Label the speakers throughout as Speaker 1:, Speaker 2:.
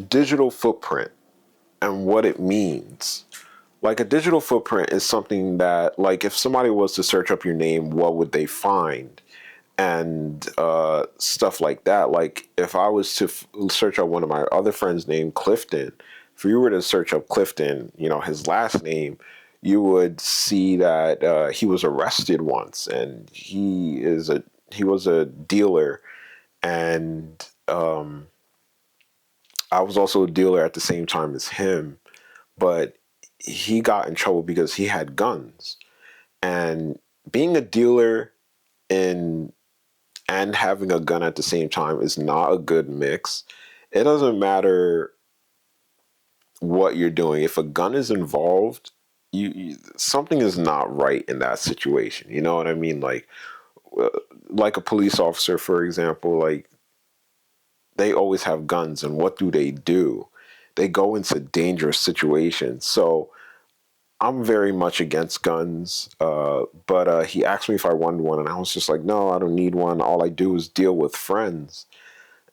Speaker 1: digital footprint and what it means. Like a digital footprint is something that, like, if somebody was to search up your name, what would they find? And stuff like that. Like, if I was to search up one of my other friends named Clifton, if you were to search up Clifton, his last name, you would see that he was arrested once, and he was a dealer, and I was also a dealer at the same time as him, but he got in trouble because he had guns. And being a dealer in and having a gun at the same time is not a good mix. It doesn't matter what you're doing. If a gun is involved, something is not right in that situation. You know what I mean? Uh, like a police officer, for example, like they always have guns, and what do? They go into dangerous situations. So I'm very much against guns, but he asked me if I wanted one, and I was just like, no, I don't need one. All I do is deal with friends.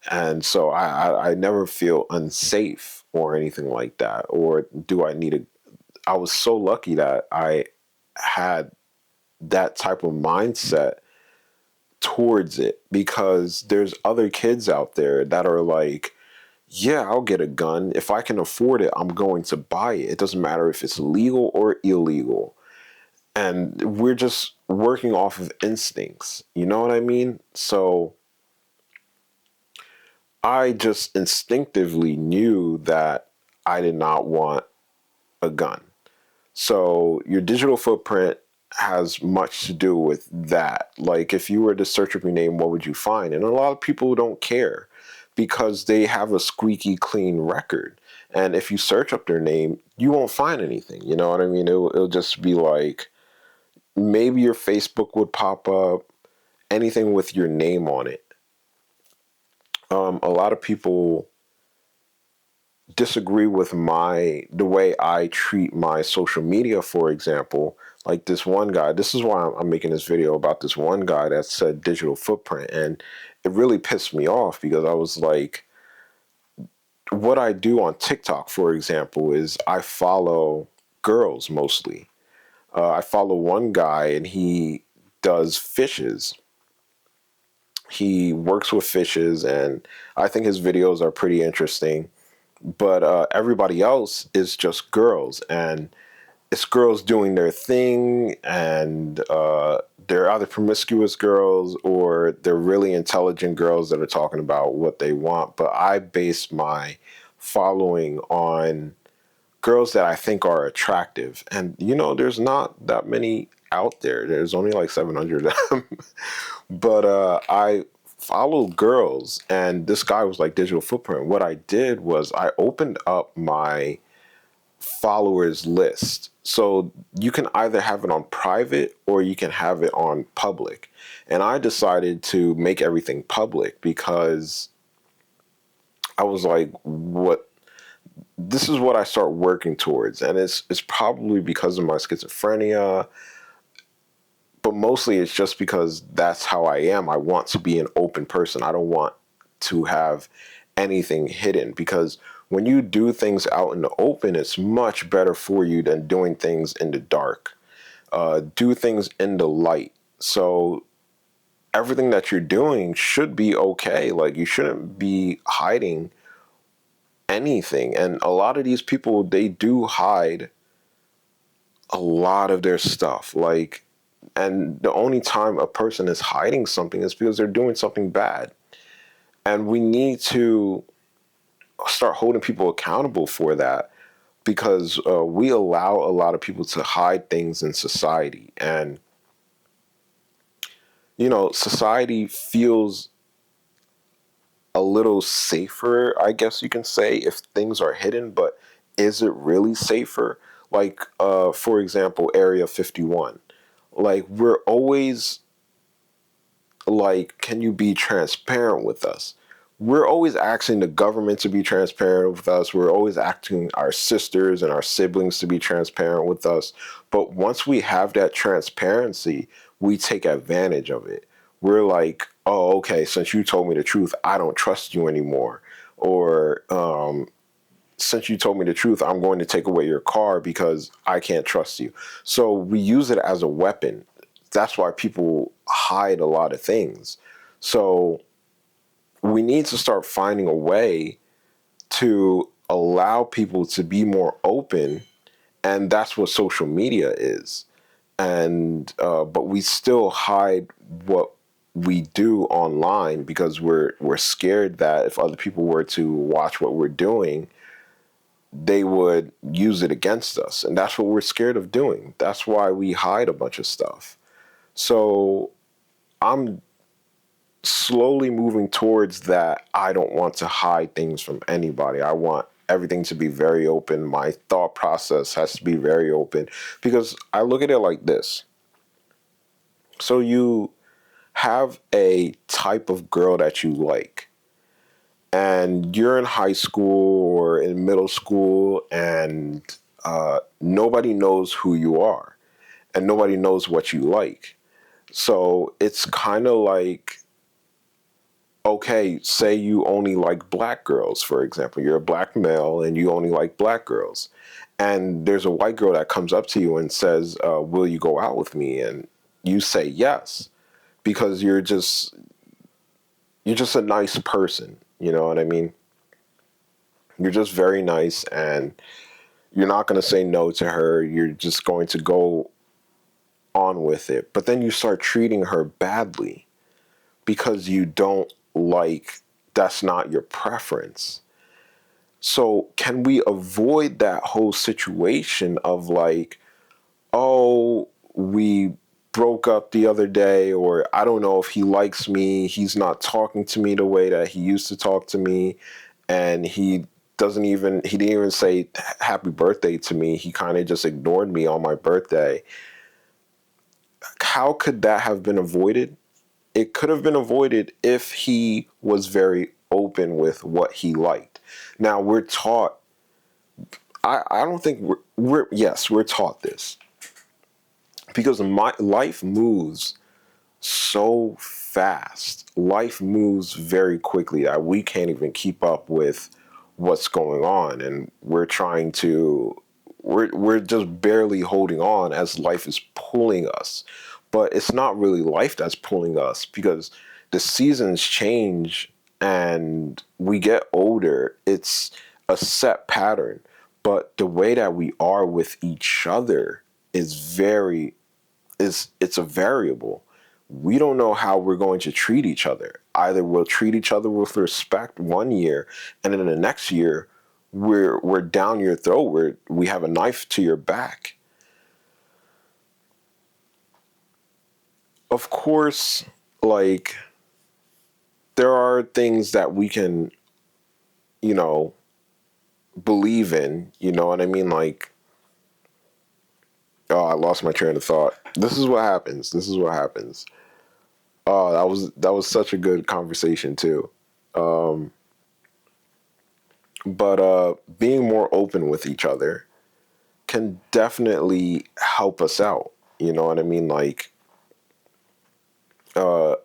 Speaker 1: And so I never feel unsafe or anything like that. Or do I need a? I was so lucky that I had that type of mindset towards it, because there's other kids out there that are like, yeah, I'll get a gun. If I can afford it, I'm going to buy it. It doesn't matter if it's legal or illegal. And we're just working off of instincts. You know what I mean? So I just instinctively knew that I did not want a gun. So your digital footprint has much to do with that. Like, if you were to search up your name, what would you find? And a lot of people don't care because they have a squeaky clean record. And if you search up their name, you won't find anything. You know what I mean? It'll just be like, maybe your Facebook would pop up, anything with your name on it. A lot of people disagree with the way I treat my social media, for example. Like this one guy, this is why I'm making this video about this one guy that said digital footprint. And it really pissed me off because I was like, what I do on TikTok, for example, is I follow girls mostly. I follow one guy and he does fishes. He works with fishes, and I think his videos are pretty interesting. But everybody else is just girls, and it's girls doing their thing, and they're either promiscuous girls or they're really intelligent girls that are talking about what they want. But I base my following on girls that I think are attractive, and there's not that many out there. There's only like 700 of them. But I follow girls, and this guy was like digital footprint. What I did was I opened up my followers list. So you can either have it on private or you can have it on public. And I decided to make everything public because I was like, what? This is what I start working towards. And it's probably because of my schizophrenia, but mostly it's just because that's how I am. I want to be an open person. I don't want to have anything hidden, because when you do things out in the open, it's much better for you than doing things in the dark. Do things in the light. So everything that you're doing should be okay. Like, you shouldn't be hiding anything. And a lot of these people, they do hide a lot of their stuff. Like, and the only time a person is hiding something is because they're doing something bad. And we need to start holding people accountable for that, because we allow a lot of people to hide things in society. And, society feels a little safer, I guess you can say, if things are hidden, but is it really safer? Like, for example, Area 51. Like, we're always like, can you be transparent with us? We're always asking the government to be transparent with us. We're always asking our sisters and our siblings to be transparent with us. But once we have that transparency, we take advantage of it. We're like, oh, okay, since you told me the truth, I don't trust you anymore. or since you told me the truth, I'm going to take away your car because I can't trust you. So we use it as a weapon. That's why people hide a lot of things. So we need to start finding a way to allow people to be more open, and that's what social media is. And but we still hide what we do online because we're scared that if other people were to watch what we're doing, they would use it against us. And that's what we're scared of doing. That's why we hide a bunch of stuff. So I'm slowly moving towards that. I don't want to hide things from anybody. I want everything to be very open. My thought process has to be very open because I look at it like this. So you have a type of girl that you like, and you're in high school or in middle school, and nobody knows who you are, and nobody knows what you like. So it's kind of like, okay, say you only like black girls, for example. You're a black male and you only like black girls. And there's a white girl that comes up to you and says, will you go out with me? And you say yes, because you're just a nice person. You know what I mean? You're just very nice, and you're not going to say no to her. You're just going to go on with it. But then you start treating her badly because you don't like, that's not your preference. So can we avoid that whole situation of like, oh, we broke up the other day, or I don't know if he likes me. He's not talking to me the way that he used to talk to me. And he didn't even say happy birthday to me. He kind of just ignored me on my birthday. How could that have been avoided? It could have been avoided if he was very open with what he liked. Now we're taught, I don't think yes, we're taught this because my life moves so fast. Life moves very quickly that we can't even keep up with what's going on, and we're just barely holding on as life is pulling us. But it's not really life that's pulling us because the seasons change and we get older. It's a set pattern, but the way that we are with each other is very is it's a variable. We don't know how we're going to treat each other. Either we'll treat each other with respect one year, and then the next year we're down your throat, we have a knife to your back. Of course, like, there are things that we can, you know, believe in, you know what I mean? Like, oh, I lost my train of thought. This is what happens. This is what happens. Oh, that was such a good conversation too. But being more open with each other can definitely help us out. You know what I mean? Like,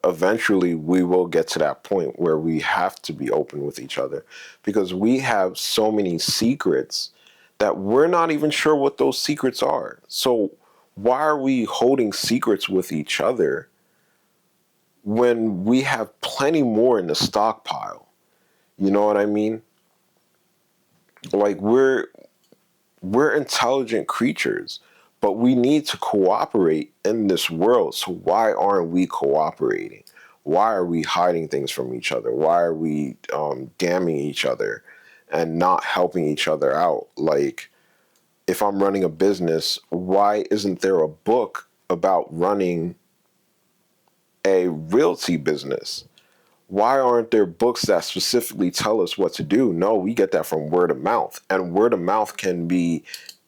Speaker 1: eventually we will get to that point where we have to be open with each other because we have so many secrets that we're not even sure what those secrets are. So why are we holding secrets with each other when we have plenty more in the stockpile? You know what I mean? Like, we're intelligent creatures, but we need to cooperate in this world. So why aren't we cooperating? Why are we hiding things from each other? Why are we damning each other and not helping each other out? Like, if I'm running a business, why isn't there a book about running a realty business? Why aren't there books that specifically tell us what to do? No, we get that from word of mouth, and word of mouth can be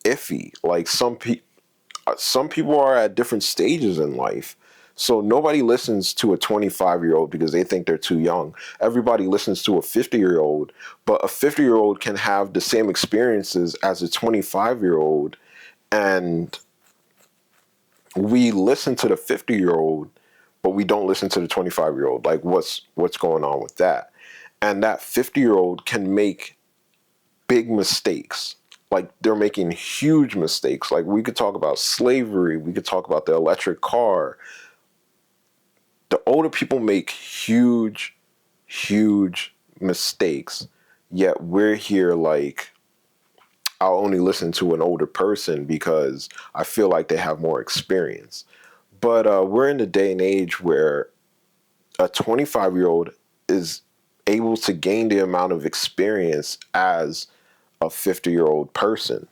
Speaker 1: iffy. Like, some people are at different stages in life. So nobody listens to a 25-year-old because they think they're too young. Everybody listens to a 50-year-old, but a 50-year-old can have the same experiences as a 25-year-old, and we listen to the 50-year-old, but we don't listen to the 25-year-old. Like, what's going on with that? And that 50-year-old can make big mistakes. Like they're making huge mistakes. Like we could talk about slavery, we could talk about the electric car. The older people make huge, huge mistakes. Yet we're here like, I'll only listen to an older person because I feel like they have more experience. But we're in a day and age where a 25-year-old is able to gain the amount of experience as a 50-year-old person.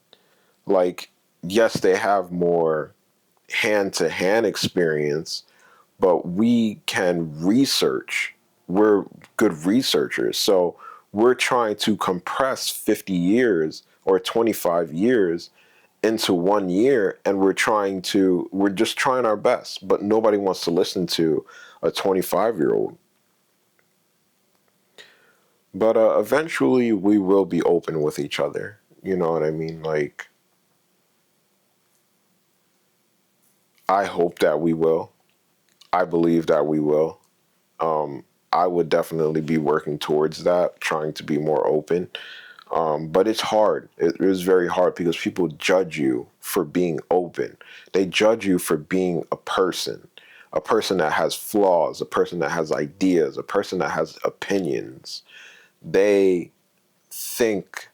Speaker 1: Like, yes, they have more hand-to-hand experience, but we can research. We're good researchers. So we're trying to compress 50 years or 25 years into 1 year, and we're just trying our best, but nobody wants to listen to a 25-year-old. But eventually we will be open with each other. You know what I mean? Like, I hope that we will. I believe that we will. I would definitely be working towards that, trying to be more open. But it's hard. It is very hard because people judge you for being open. They judge you for being a person that has flaws, a person that has ideas, a person that has opinions. They think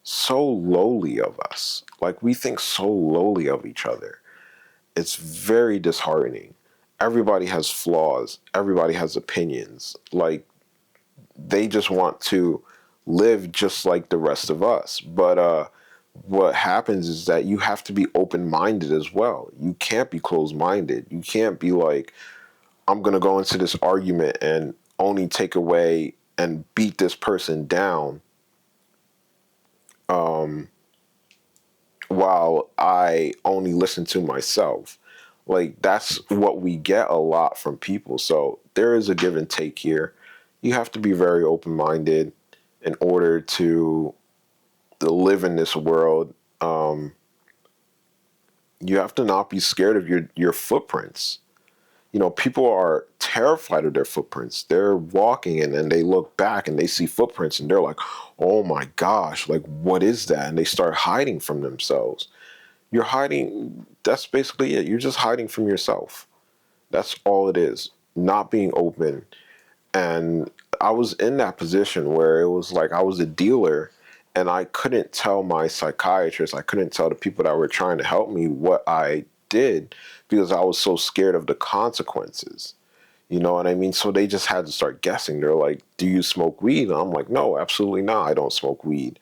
Speaker 1: so lowly of us. Like we think so lowly of each other. It's very disheartening. Everybody has flaws. Everybody has opinions. Like they just want to live just like the rest of us. But what happens is that you have to be open-minded as well. You can't be closed-minded. You can't be like, I'm going to go into this argument and only take away and beat this person down while I only listen to myself. Like that's what we get a lot from people. So there is a give and take here. You have to be very open-minded in order to live in this world. You have to not be scared of your footprints. You know, people are terrified of their footprints. They're walking and then they look back and they see footprints and they're like, oh my gosh, like what is that? And they start hiding from themselves. You're hiding. That's basically it. You're just hiding from yourself. That's all it is. Not being open. And I was in that position where it was like I was a dealer and I couldn't tell my psychiatrist, I couldn't tell the people that were trying to help me what I did because I was so scared of the consequences. You know what I mean? So they just had to start guessing. They're like, do you smoke weed? And I'm like, no, absolutely not. I don't smoke weed.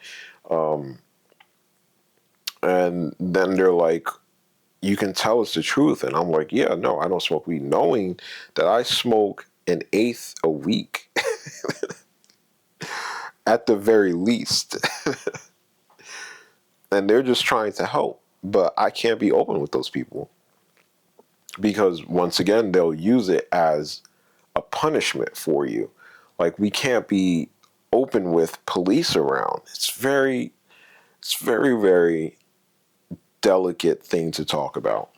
Speaker 1: And then they're like, you can tell us the truth. And I'm like, yeah, no, I don't smoke weed, knowing that I smoke an eighth a week at the very least. And they're just trying to help. But I can't be open with those people because once again, they'll use it as a punishment for you. Like we can't be open with police around. It's very, very delicate thing to talk about.